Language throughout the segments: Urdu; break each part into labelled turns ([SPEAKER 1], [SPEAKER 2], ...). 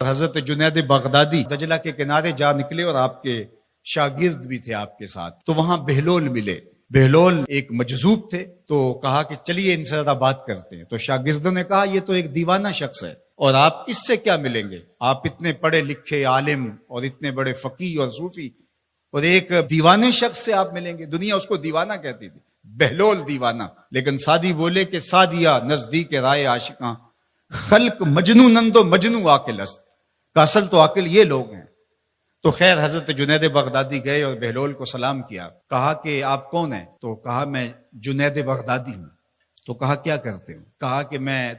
[SPEAKER 1] حضرت جنید بغدادی دجلہ کے کنارے جا نکلے اور آپ کے شاگرد بھی تھے آپ کے ساتھ، تو وہاں بہلول ملے۔ بہلول ایک مجذوب تھے، تو کہا کہ چلیے ان سے زیادہ بات کرتے ہیں۔ تو شاگردوں نے کہا یہ تو ایک دیوانہ شخص ہے اور آپ اس سے کیا ملیں گے، آپ اتنے پڑھے لکھے عالم اور اتنے بڑے فقیہ اور صوفی، اور ایک دیوانے شخص سے آپ ملیں گے؟ دنیا اس کو دیوانہ کہتی تھی، بہلول دیوانہ۔ لیکن سادی بولے کہ سادیا نزدیک رائے عاشقاں، خلق مجنو نند و مجنو عاقل است، کا اصل تو عاقل یہ لوگ ہیں۔ تو خیر حضرت جنید بغدادی گئے اور بہلول کو سلام کیا، کہا کہ آپ کون ہیں؟ تو کہا میں جنید بغدادی ہوں۔ تو کہا کیا کرتے ہو؟ کہا کہ میں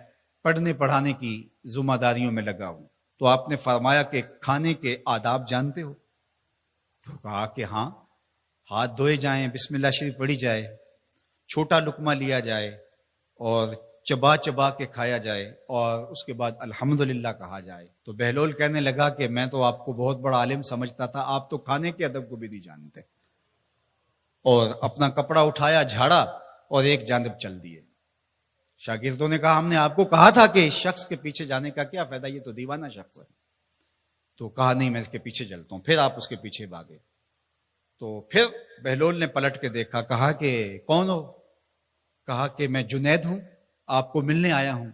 [SPEAKER 1] پڑھنے پڑھانے کی ذمہ داریوں میں لگا ہوں۔ تو آپ نے فرمایا کہ کھانے کے آداب جانتے ہو؟ تو کہا کہ ہاں، ہاتھ دھوئے جائیں، بسم اللہ شریف پڑھی جائے، چھوٹا لقمہ لیا جائے اور چبا چبا کے کھایا جائے، اور اس کے بعد الحمدللہ کہا جائے۔ تو بہلول کہنے لگا کہ میں تو آپ کو بہت بڑا عالم سمجھتا تھا، آپ تو کھانے کے ادب کو بھی نہیں جانتے۔ اور اپنا کپڑا اٹھایا، جھاڑا اور ایک جانب چل دیے۔ شاگردوں نے کہا ہم نے آپ کو کہا تھا کہ اس شخص کے پیچھے جانے کا کیا فائدہ، یہ تو دیوانہ شخص ہے۔ تو کہا نہیں میں اس کے پیچھے چلتا ہوں۔ پھر آپ اس کے پیچھے بھاگے۔ تو پھر بہلول نے پلٹ کے دیکھا، کہا کہ کون ہو؟ کہا کہ میں جنید ہوں، آپ کو ملنے آیا ہوں۔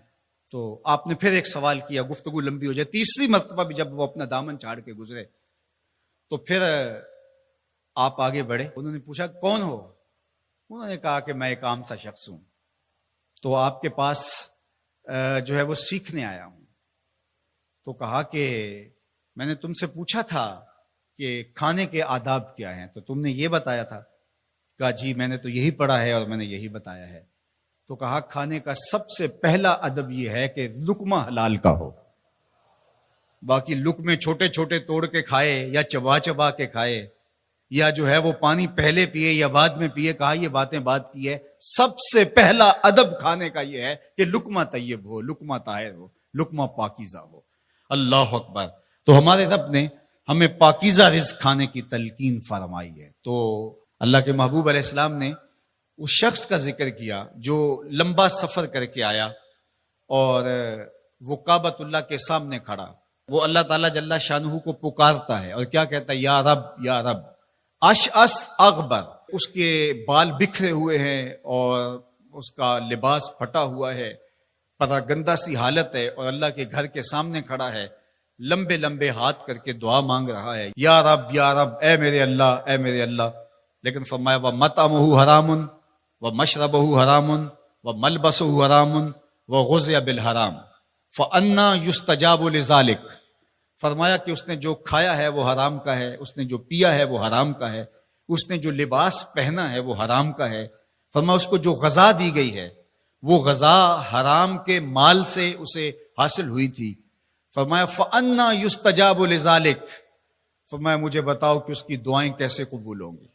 [SPEAKER 1] تو آپ نے پھر ایک سوال کیا، گفتگو لمبی ہو جائے۔ تیسری مرتبہ بھی جب وہ اپنا دامن چھاڑ کے گزرے تو پھر آپ آگے بڑھے۔ انہوں نے پوچھا کون ہو؟ انہوں نے کہا کہ میں ایک عام سا شخص ہوں، تو آپ کے پاس جو ہے وہ سیکھنے آیا ہوں۔ تو کہا کہ میں نے تم سے پوچھا تھا کہ کھانے کے آداب کیا ہیں، تو تم نے یہ بتایا تھا۔ کہا جی میں نے تو یہی پڑھا ہے اور میں نے یہی بتایا ہے۔ تو کہا کھانے کا سب سے پہلا ادب یہ ہے کہ لقمہ حلال کا ہو، باقی لقمے چھوٹے چھوٹے توڑ کے کھائے یا چبا چبا کے کھائے یا جو ہے وہ پانی پہلے پیے یا بعد میں پیے، کہا یہ باتیں بات کی ہے۔ سب سے پہلا ادب کھانے کا یہ ہے کہ لقمہ طیب ہو، لقمہ طاہر ہو، لقمہ پاکیزہ ہو۔ اللہ اکبر۔ تو ہمارے رب نے ہمیں پاکیزہ رزق کھانے کی تلقین فرمائی ہے۔ تو اللہ کے محبوب علیہ السلام نے اس شخص کا ذکر کیا جو لمبا سفر کر کے آیا اور وہ کعبۃ اللہ کے سامنے کھڑا، وہ اللہ تعالیٰ جل شانہ کو پکارتا ہے اور کیا کہتا ہے، یا رب یا رب۔ اشعث اغبر، اس کے بال بکھرے ہوئے ہیں اور اس کا لباس پھٹا ہوا ہے، پتہ گندہ سی حالت ہے، اور اللہ کے گھر کے سامنے کھڑا ہے، لمبے لمبے ہاتھ کر کے دعا مانگ رہا ہے، یا رب اے میرے اللہ، اے میرے اللہ۔ لیکن فرمایا وَمَطْعَمُهُ حَرَامٌ وَمَشْرَبُهُ حَرَامٌ وَمَلْبَسُهُ حَرَامٌ وَغُذِّيَ بِالْحَرَامِ فَأَنَّىٰ يُسْتَجَابُ لِذَٰلِكَ۔ فرمایا کہ اس نے جو کھایا ہے وہ حرام کا ہے، اس نے جو پیا ہے وہ حرام کا ہے، اس نے جو لباس پہنا ہے وہ حرام کا ہے۔ فرمایا اس کو جو غذا دی گئی ہے وہ غذا حرام کے مال سے اسے حاصل ہوئی تھی۔ فرمایا فَأَنَّىٰ يُسْتَجَابُ لِذَٰلِكَ۔ فرمایا مجھے بتاؤ کہ اس کی دعائیں کیسے قبول ہوں گی۔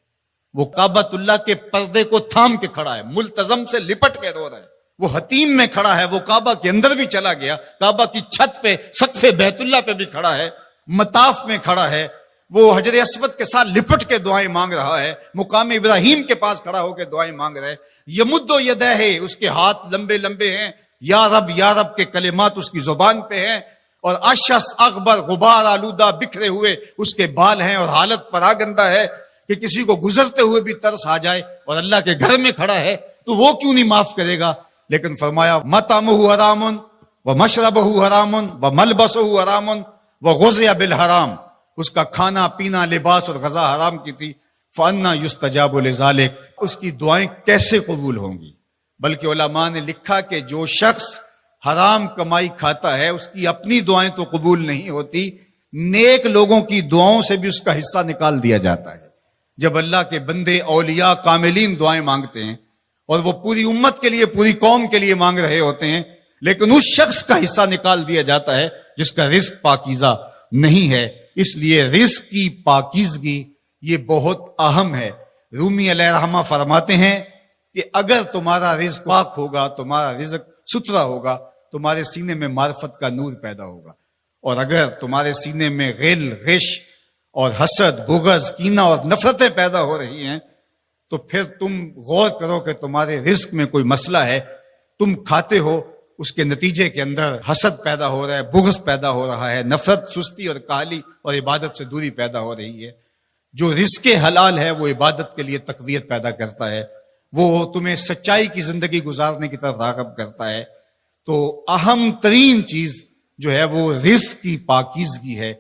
[SPEAKER 1] وہ کعبۃ اللہ کے پردے کو تھام کے کھڑا ہے، ملتزم سے لپٹ کے رو رہا ہے، وہ حتیم میں کھڑا ہے، وہ کعبہ کے اندر بھی چلا گیا، کعبہ کی چھت پہ سقف بیت اللہ پہ بھی کھڑا ہے، مطاف میں کھڑا ہے، وہ حجر اسود کے ساتھ لپٹ کے دعائیں مانگ رہا ہے، مقام ابراہیم کے پاس کھڑا ہو کے دعائیں مانگ رہا ہے۔ یمد یدہ، اس کے ہاتھ لمبے لمبے ہیں، یا رب کے کلمات اس کی زبان پہ ہیں، اور اشعث اغبر، غبار آلودہ بکھرے ہوئے اس کے بال ہیں، اور حالت پراگندہ ہے کہ کسی کو گزرتے ہوئے بھی ترس آ جائے، اور اللہ کے گھر میں کھڑا ہے تو وہ کیوں نہیں معاف کرے گا۔ لیکن فرمایا مطعمہ حرام ومشربہ حرام وملبسہ حرام وغذی بالحرام، اس کا کھانا پینا لباس اور غذا حرام کی تھی۔ فأنیٰ یستجاب لذالک، اس کی دعائیں کیسے قبول ہوں گی؟ بلکہ علماء نے لکھا کہ جو شخص حرام کمائی کھاتا ہے اس کی اپنی دعائیں تو قبول نہیں ہوتی، نیک لوگوں کی دعاؤں سے بھی اس کا حصہ نکال دیا جاتا ہے۔ جب اللہ کے بندے اولیاء کاملین دعائیں مانگتے ہیں اور وہ پوری امت کے لیے، پوری قوم کے لیے مانگ رہے ہوتے ہیں، لیکن اس شخص کا حصہ نکال دیا جاتا ہے جس کا رزق پاکیزہ نہیں ہے۔ اس لیے رزق کی پاکیزگی یہ بہت اہم ہے۔ رومی علیہ الرحمہ فرماتے ہیں کہ اگر تمہارا رزق پاک ہوگا، تمہارا رزق ستھرا ہوگا، تمہارے سینے میں معرفت کا نور پیدا ہوگا، اور اگر تمہارے سینے میں غل، غش اور حسد، بغض، کینہ اور نفرتیں پیدا ہو رہی ہیں تو پھر تم غور کرو کہ تمہارے رزق میں کوئی مسئلہ ہے۔ تم کھاتے ہو، اس کے نتیجے کے اندر حسد پیدا ہو رہا ہے، بغض پیدا ہو رہا ہے، نفرت، سستی اور کاہلی اور عبادت سے دوری پیدا ہو رہی ہے۔ جو رزق حلال ہے وہ عبادت کے لیے تقویت پیدا کرتا ہے، وہ تمہیں سچائی کی زندگی گزارنے کی طرف راغب کرتا ہے۔ تو اہم ترین چیز جو ہے وہ رزق کی پاکیزگی ہے،